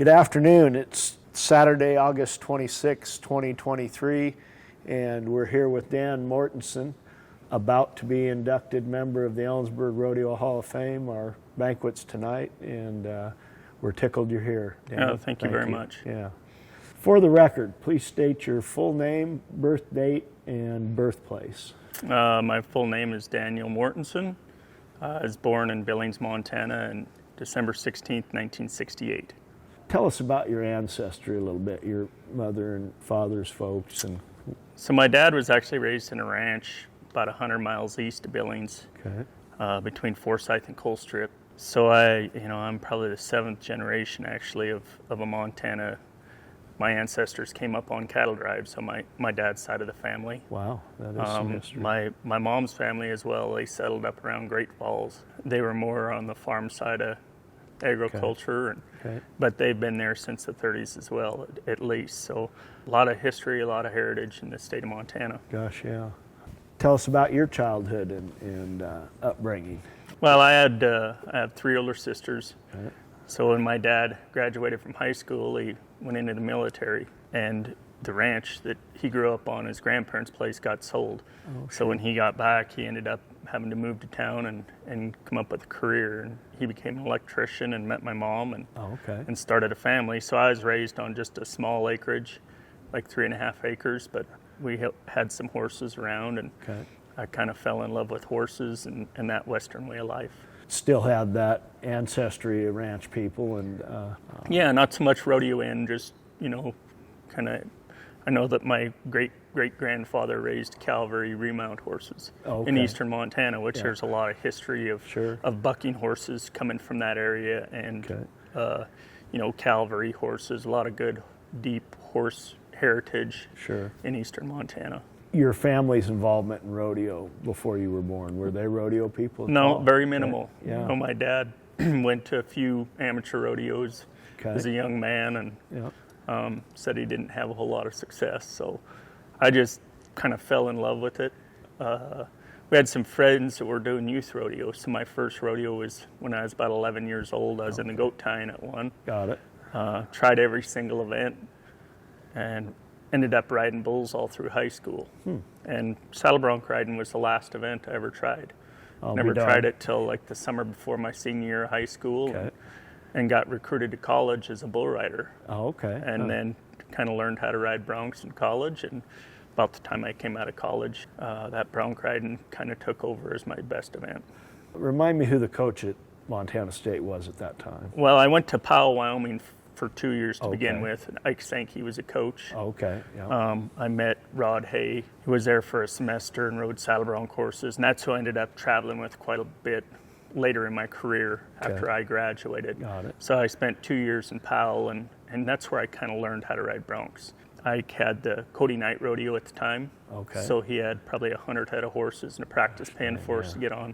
Good afternoon. It's Saturday, August 26, 2023, and we're here with Dan Mortensen, about to be inducted member of the Ellensburg Rodeo Hall of Fame. Our banquet's tonight, and we're tickled you're here, Dan. Oh, thank you very much. Yeah. For the record, please state your full name, birth date, and birthplace. My full name is Daniel Mortensen. I was born in Billings, Montana on December 16th, 1968. Tell us about your ancestry a little bit, your mother and father's folks. So my dad was actually raised in a ranch about 100 miles east of Billings, between Forsyth and Colstrip. So I'm probably the seventh generation actually of a Montana. My ancestors came up on cattle drives, so my dad's side of the family. Wow, that is some history. My mom's family as well, they settled up around Great Falls. They were more on the farm side of agriculture, but they've been there since the 30s as well, at least. So a lot of history, a lot of heritage in the state of Montana. Gosh, yeah. Tell us about your childhood and upbringing. Well, I have three older sisters. So when my dad graduated from high school, he went into the military, and the ranch that he grew up on, his grandparents' place, got sold. So when he got back, he ended up having to move to town and come up with a career. And he became an electrician and met my mom and started a family. So I was raised on just a small acreage, like 3.5 acres, but we had some horses around, and I kind of fell in love with horses and that Western way of life. Still had that ancestry of ranch people and yeah, not so much rodeo in, just kind of. I know that my great-great-grandfather raised cavalry remount horses in eastern Montana, which there's a lot of history of bucking horses coming from that area, and cavalry horses, a lot of good deep horse heritage in eastern Montana. Your family's involvement in rodeo before you were born, were they rodeo people? No, very minimal. Yeah. My dad went to a few amateur rodeos as a young man, and said he didn't have a whole lot of success. So I just kind of fell in love with it. We had some friends that were doing youth rodeo. So my first rodeo was when I was about 11 years old. I was in the goat tying at one. Got it. Tried every single event and ended up riding bulls all through high school. And saddle bronc riding was the last event I ever tried. Never tried it till like the summer before my senior year of high school. And got recruited to college as a bull rider. And then kind of learned how to ride broncs in college. And about the time I came out of college, that bronc riding kind of took over as my best event. Remind me who the coach at Montana State was at that time. Well, I went to Powell, Wyoming for 2 years to begin with. And Ike Sankey was a coach. I met Rod Hay. He was there for a semester and rode saddle bronc horses. And that's who I ended up traveling with quite a bit later in my career after I graduated. Got it. So I spent 2 years in Powell, and that's where I kind of learned how to ride broncs. Ike had the Cody Knight Rodeo at the time, so he had probably 100 head of horses and a practice pen for us to get on.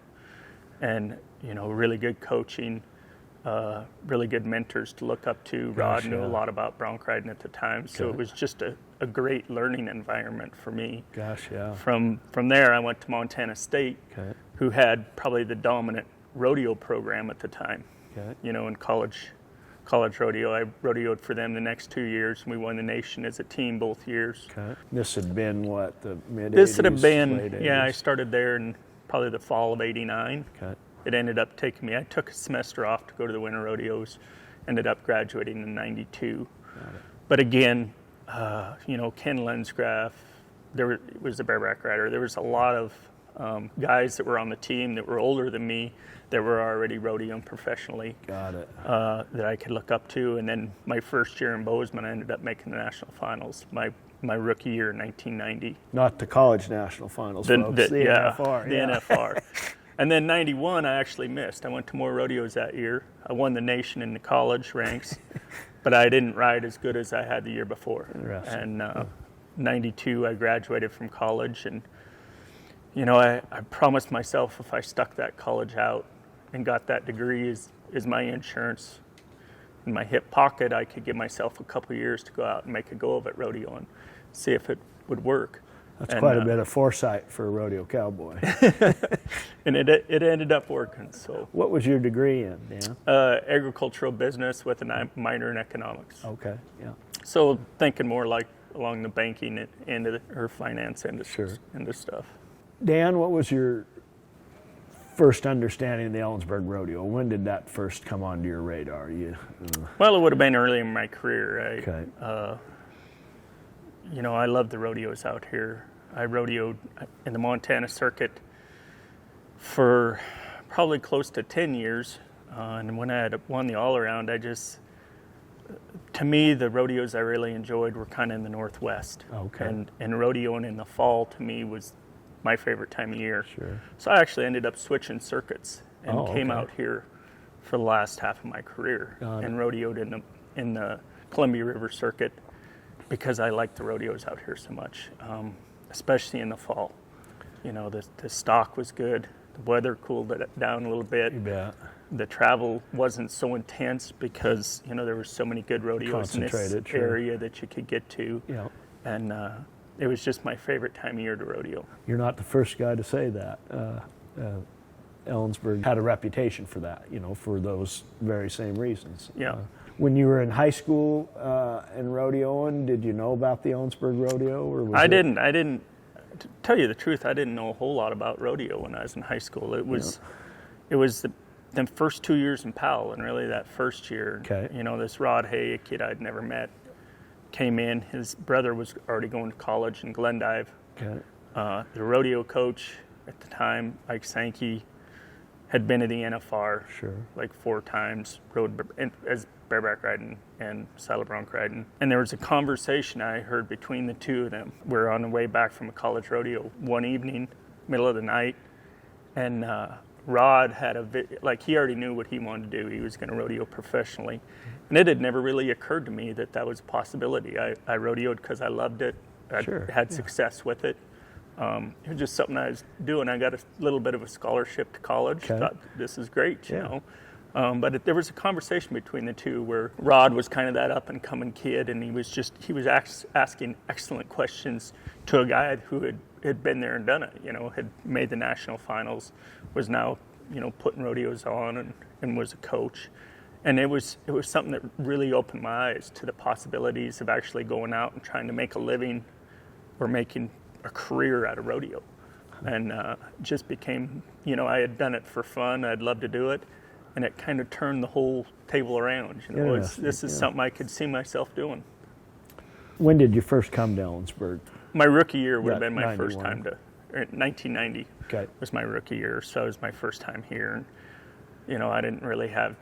And, really good coaching, really good mentors to look up to. Rod knew a lot about bronc riding at the time, so it was just a great learning environment for me. From there, I went to Montana State, who had probably the dominant rodeo program at the time. In college rodeo. I rodeoed for them the next 2 years, and we won the nation as a team both years. This had been what, the mid-80s? This would have been, I started there in probably the fall of '89. It ended up taking me, I took a semester off to go to the winter rodeos, ended up graduating in '92. But again, Ken Lensgraf, was a bareback rider. There was a lot of guys that were on the team that were older than me that were already rodeoing professionally. That I could look up to. And then my first year in Bozeman, I ended up making the national finals. My rookie year in 1990. Not the college national finals, folks. The NFR. The NFR. And then 91, I actually missed. I went to more rodeos that year. I won the nation in the college ranks, but I didn't ride as good as I had the year before. And 92, I graduated from college, and I promised myself if I stuck that college out and got that degree as my insurance in my hip pocket, I could give myself a couple of years to go out and make a go of it rodeo and see if it would work. That's quite a bit of foresight for a rodeo cowboy. And it ended up working. So, what was your degree in, Dan? Agricultural business with a minor in economics. Okay, yeah. So thinking more like along the banking end of or finance industry into stuff. Dan, what was your first understanding of the Ellensburg Rodeo? When did that first come onto your radar? Well, it would have been early in my career. Okay. You know, I love the rodeos out here. I rodeoed in the Montana circuit for probably close to 10 years. And when I had won the all-around, to me, the rodeos I really enjoyed were kind of in the Northwest. Okay. And rodeoing in the fall, to me, was my favorite time of year. Sure. So I actually ended up switching circuits and came out here for the last half of my career and rodeoed in the Columbia River circuit because I like the rodeos out here so much, especially in the fall. You know, the stock was good. The weather cooled it down a little bit. You bet. The travel wasn't so intense because, you know, there were so many good rodeos in this area that you could get to. Yeah. And it was just my favorite time of year to rodeo. You're not the first guy to say that. Ellensburg had a reputation for that, you know, for those very same reasons. Yeah. When you were in high school and rodeoing, did you know about the Ellensburg Rodeo? Or I didn't. To tell you the truth, I didn't know a whole lot about rodeo when I was in high school. It was the first 2 years in Powell, and really that first year, you know, this Rod Hay, a kid I'd never met, came in. His brother was already going to college in Glendive. Okay. The rodeo coach at the time, Ike Sankey, had been to the NFR like 4 times, rode as bareback riding and saddle bronc riding. And there was a conversation I heard between the two of them. We're on the way back from a college rodeo one evening, middle of the night, and Rod had he already knew what he wanted to do. He was going to rodeo professionally. And it had never really occurred to me that was a possibility. I rodeoed because I loved it. I had success with it. It was just something I was doing. I got a little bit of a scholarship to college. Thought this is great, you know. But there was a conversation between the two where Rod was kind of that up and coming kid, and he was asking excellent questions to a guy who had been there and done it. You know, had made the national finals, was now, you know, putting rodeos on and was a coach. And it was something that really opened my eyes to the possibilities of actually going out and trying to make a living or making a career out of rodeo. And just became, you know, I had done it for fun. I'd love to do it. And it kind of turned the whole table around. You know, this is something I could see myself doing. When did you first come to Ellensburg? My rookie year would have been my first time 1990 was my rookie year. So it was my first time here. And, you know, I didn't really have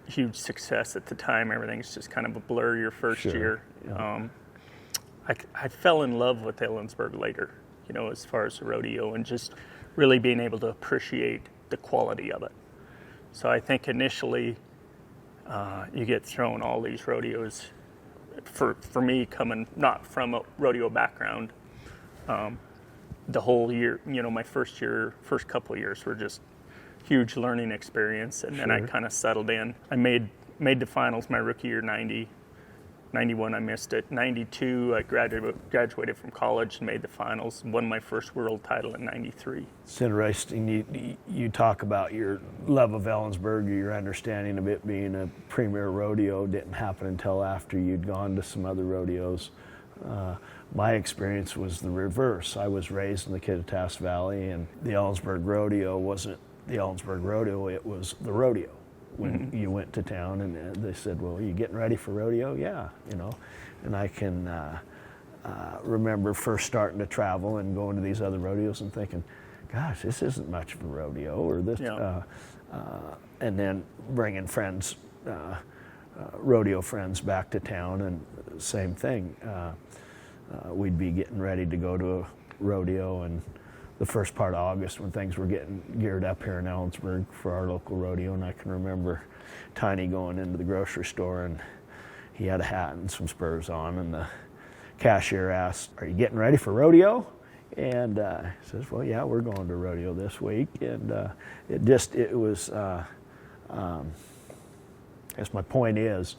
huge success at the time. Everything's just kind of a blur your first year. Yeah. I fell in love with Ellensburg later, you know, as far as the rodeo and just really being able to appreciate the quality of it. So I think initially you get thrown all these rodeos. For me, coming not from a rodeo background, the whole year, you know, my first couple of years were just huge learning experience, and then I kind of settled in. I made the finals my rookie year, 90. 91 I missed it. 92 I graduated from college and made the finals. Won my first world title in 93. It's interesting. You talk about your love of Ellensburg, your understanding of it being a premier rodeo didn't happen until after you'd gone to some other rodeos. My experience was the reverse. I was raised in the Kittitas Valley, and the Ellensburg Rodeo wasn't the Ellensburg Rodeo, it was the rodeo. When you went to town and they said, well, are you getting ready for rodeo? Yeah, you know. And I can remember first starting to travel and going to these other rodeos and thinking, gosh, this isn't much of a rodeo, or this, and then bringing friends, rodeo friends back to town, and same thing. We'd be getting ready to go to a rodeo, and the first part of August when things were getting geared up here in Ellensburg for our local rodeo, and I can remember Tiny going into the grocery store, and he had a hat and some spurs on, and the cashier asked, are you getting ready for rodeo? And he says, well, yeah, we're going to rodeo this week. And I guess my point is,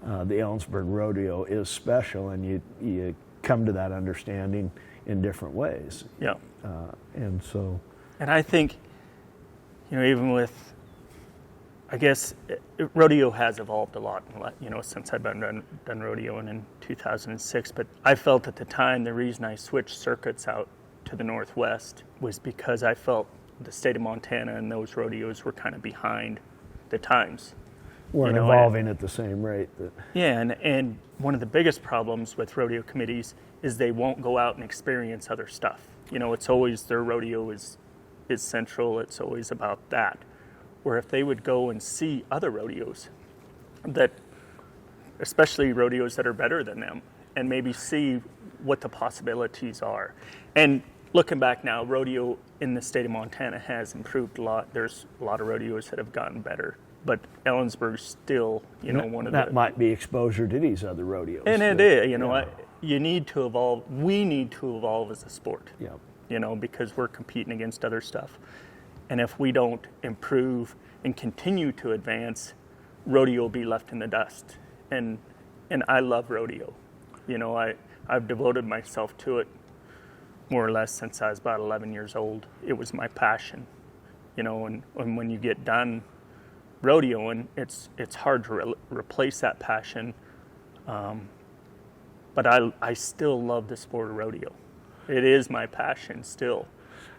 the Ellensburg Rodeo is special, and you come to that understanding in different ways. Yeah. And so, and I think, even with, I guess, rodeo has evolved a lot, since I've been done rodeoing in 2006. But I felt at the time the reason I switched circuits out to the Northwest was because I felt the state of Montana and those rodeos were kind of behind the times. Weren't evolving at the same rate. Yeah, and one of the biggest problems with rodeo committees is they won't go out and experience other stuff. It's always their rodeo is central. It's always about that. Where if they would go and see other rodeos, that, especially rodeos that are better than them, and maybe see what the possibilities are. And looking back now, rodeo in the state of Montana has improved a lot. There's a lot of rodeos that have gotten better. But Ellensburg's still, one of the... That might be exposure to these other rodeos. And it is, you need to evolve. We need to evolve as a sport, because we're competing against other stuff. And if we don't improve and continue to advance, rodeo will be left in the dust. And I love rodeo. I've devoted myself to it more or less since I was about 11 years old. It was my passion, and when you get done rodeoing, it's hard to replace that passion. But I still love the sport of rodeo. It is my passion still,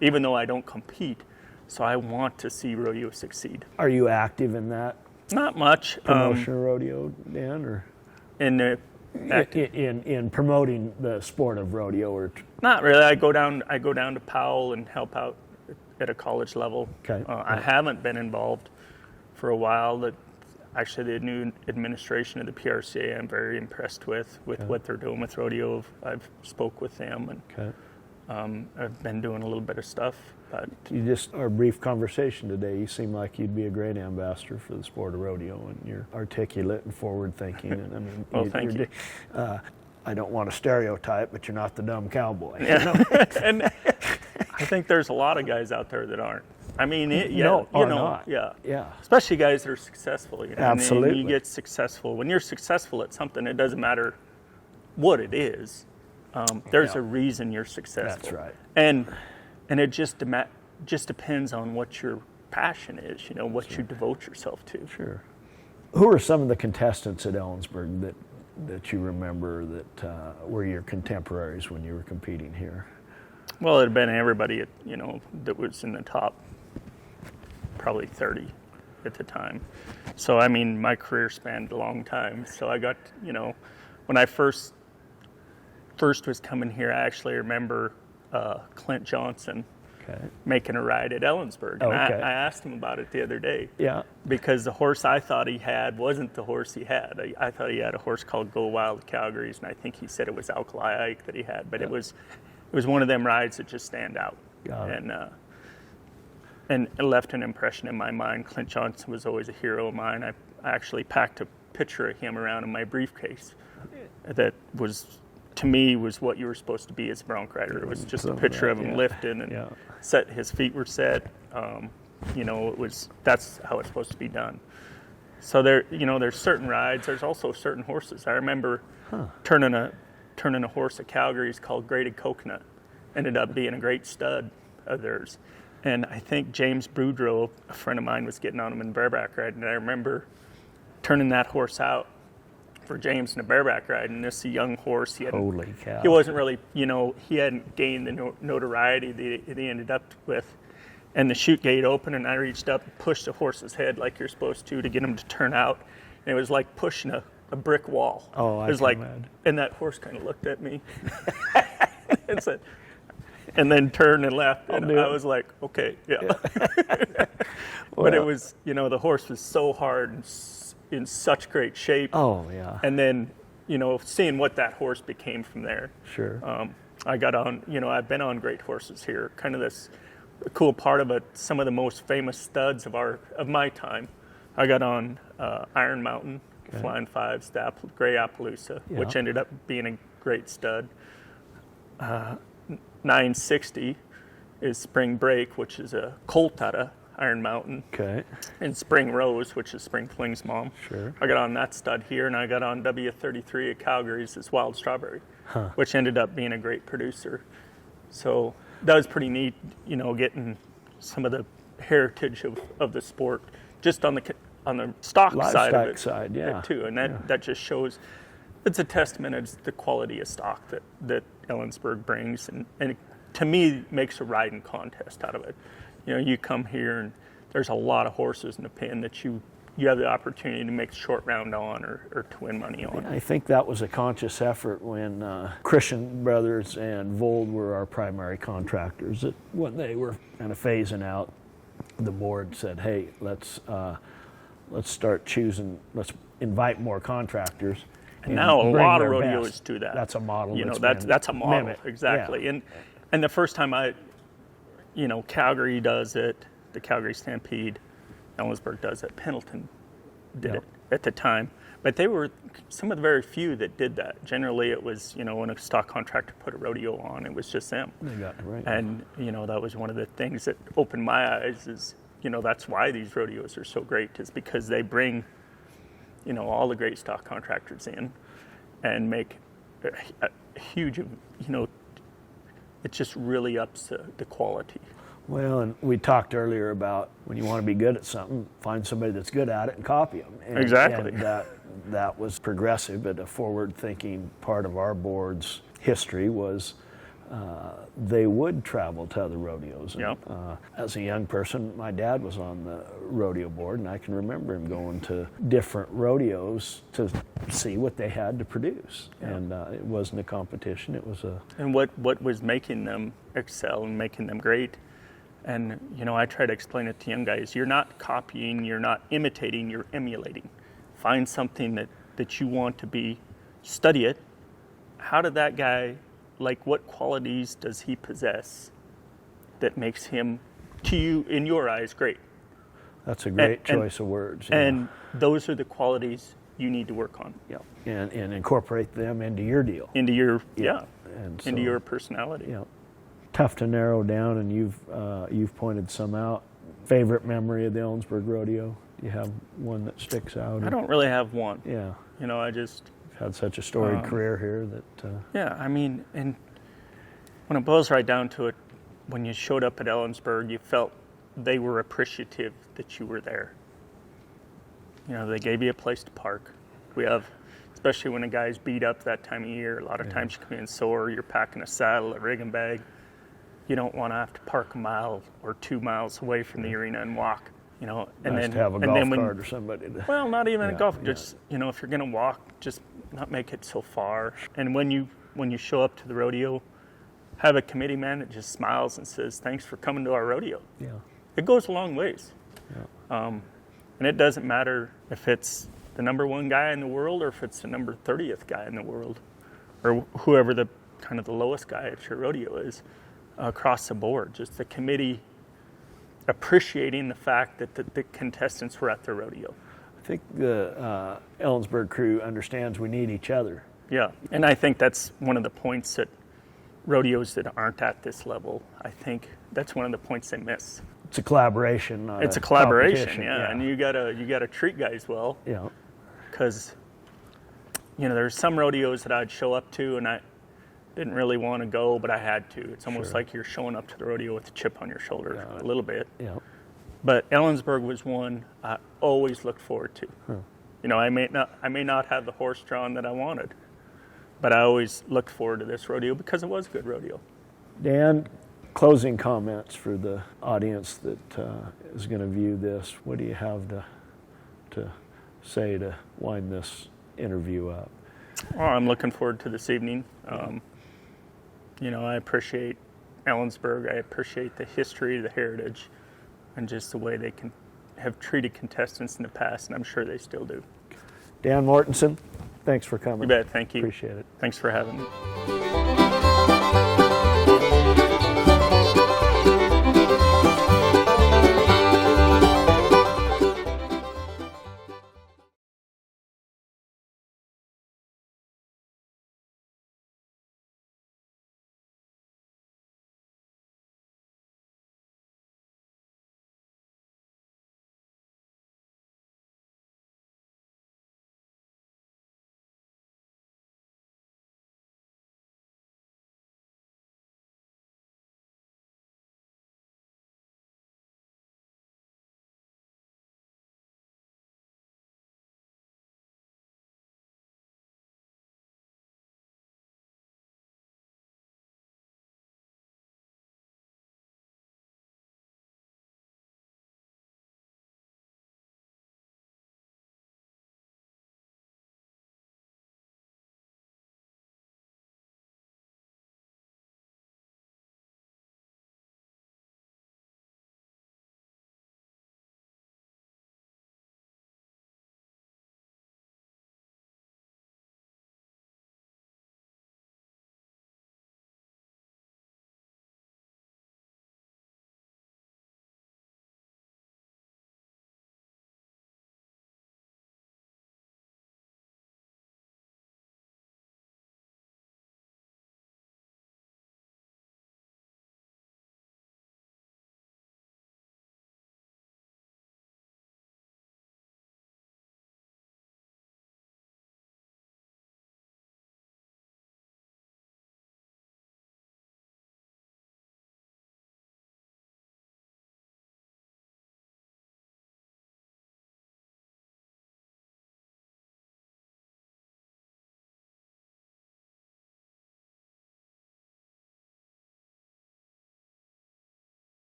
even though I don't compete. So I want to see rodeo succeed. Are you active in that? Not much. Promotion of rodeo, Dan, or in promoting the sport of rodeo, or not really. I go down to Powell and help out at a college level. Okay. I haven't been involved for a while. Actually, the new administration of the PRCA, I'm very impressed with what they're doing with rodeo. I've spoke with them, and I've been doing a little bit of stuff. But our brief conversation today, you seem like you'd be a great ambassador for the sport of rodeo, and you're articulate and forward-thinking. And I mean, well, thank you. I don't want to stereotype, but you're not the dumb cowboy. Yeah. And I think there's a lot of guys out there that aren't. I mean, not. Yeah. Especially guys that are successful. Absolutely. And you get successful. When you're successful at something, it doesn't matter what it is. There's a reason you're successful. That's right. And it just depends on what your passion is. What you devote yourself to. Sure. Who are some of the contestants at Ellensburg that you remember that were your contemporaries when you were competing here? Well, it had been everybody, that was in the top, probably 30 at the time. So, I mean, my career spanned a long time. So I got, when I first was coming here, I actually remember Clint Johnson making a ride at Ellensburg. And I asked him about it the other day. Yeah. Because the horse I thought he had wasn't the horse he had. I thought he had a horse called Go Wild Calgary's, and I think he said it was Alkali Ike that he had. But it was one of them rides that just stand out. And it left an impression in my mind. Clint Johnson was always a hero of mine. I actually packed a picture of him around in my briefcase. That was, to me, was what you were supposed to be as a bronc rider. It was just a picture of him lifting and his feet were set. That's how it's supposed to be done. So there's certain rides. There's also certain horses. I remember turning a horse at Calgary's called Graded Coconut. Ended up being a great stud of theirs. And I think James Boudreau, a friend of mine, was getting on him in bareback ride. And I remember turning that horse out for James in a bareback ride. And this young horse, holy cow. He wasn't really, he hadn't gained the notoriety that he ended up with. And the chute gate opened, and I reached up and pushed the horse's head like you're supposed to get him to turn out. And it was like pushing a brick wall. Oh, I it was like, and that horse kind of looked at me and said, and then turned and left. And I was like, okay, yeah. But it was, the horse was so hard and in such great shape. Oh, yeah. And then, seeing what that horse became from there. Sure. I got on, I've been on great horses here. Kind of this cool part of it, some of the most famous studs of my time. I got on Iron Mountain, Flying Fives, the Gray Appaloosa, which ended up being a great stud. 960 is Spring Break, which is a colt out of Iron Mountain. Okay. And Spring Rose, which is Spring Fling's mom. Sure. I got on that stud here, and I got on W33 at Calgary's as Wild Strawberry, which ended up being a great producer. So that was pretty neat, you know, getting some of the heritage of the sport just on the stock side of it too. And that just shows, it's a testament of the quality of stock that Ellensburg brings, and it, to me, makes a riding contest out of it. You know, you come here and there's a lot of horses in the pen that you have the opportunity to make short round on or to win money on. I think that was a conscious effort when Christian Brothers and Vold were our primary contractors. That when they were kind of phasing out, the board said, "Hey, let's start choosing. Let's invite more contractors." And now a lot of rodeos do that. That's a model. You know, that's a model, exactly. Yeah. And the first time Calgary does it, the Calgary Stampede, Ellensburg does it, Pendleton did it at the time. But they were some of the very few that did that. Generally, it was, when a stock contractor put a rodeo on, it was just them. They got it right. And, that was one of the things that opened my eyes is, that's why these rodeos are so great, is because they bring, all the great stock contractors in and make a huge, it just really ups the quality. Well, and we talked earlier about when you want to be good at something, find somebody that's good at it and copy them. Exactly. And that was progressive, but a forward-thinking part of our board's history was they would travel to other rodeos. And, as a young person, my dad was on the rodeo board, and I can remember him going to different rodeos to see what they had to produce. And it wasn't a competition; it was a. And what was making them excel and making them great? And I try to explain it to young guys: you're not copying, you're not imitating, you're emulating. Find something that you want to be, study it. How did that guy? Like, what qualities does he possess that makes him, to you, in your eyes, great? That's a great choice of words. And those are the qualities you need to work on. Yeah, and incorporate them into your deal. Into your, and so, into your personality. Yeah. Tough to narrow down, and you've pointed some out. Favorite memory of the Ellensburg Rodeo? Do you have one that sticks out? I don't really have one. Yeah. I just... Had such a storied career here that... and when it boils right down to it, when you showed up at Ellensburg, you felt they were appreciative that you were there. They gave you a place to park. We have, especially when a guy's beat up that time of year, a lot of times you come in sore, you're packing a saddle, a rigging bag. You don't want to have to park a mile or 2 miles away from the arena and walk. And nice then to have a golf cart or somebody. Well, not even a golf. Just if you're going to walk, just not make it so far. And when you show up to the rodeo, have a committee man that just smiles and says, "Thanks for coming to our rodeo." Yeah, it goes a long ways. Yeah. And it doesn't matter if it's the number one guy in the world or if it's the number 30th guy in the world, or whoever the kind of the lowest guy at your rodeo is. Across the board, just the committee appreciating the fact that the contestants were at the rodeo. I think the Ellensburg crew understands we need each other. Yeah, and I think that's one of the points that rodeos that aren't at this level, I think that's one of the points they miss. It's a collaboration. It's a collaboration, and you gotta treat guys well. Yeah. Because there's some rodeos that I'd show up to and I didn't really want to go, but I had to. It's almost like you're showing up to the rodeo with a chip on your shoulder a little bit. Yeah. But Ellensburg was one I always looked forward to. I may not have the horse drawn that I wanted, but I always looked forward to this rodeo because it was a good rodeo. Dan, closing comments for the audience that is going to view this. What do you have to say to wind this interview up? Oh, I'm looking forward to this evening. I appreciate Ellensburg. I appreciate the history, the heritage, and just the way they have treated contestants in the past, and I'm sure they still do. Dan Mortensen, thanks for coming. You bet. Thank you. Appreciate it. Thanks for having me.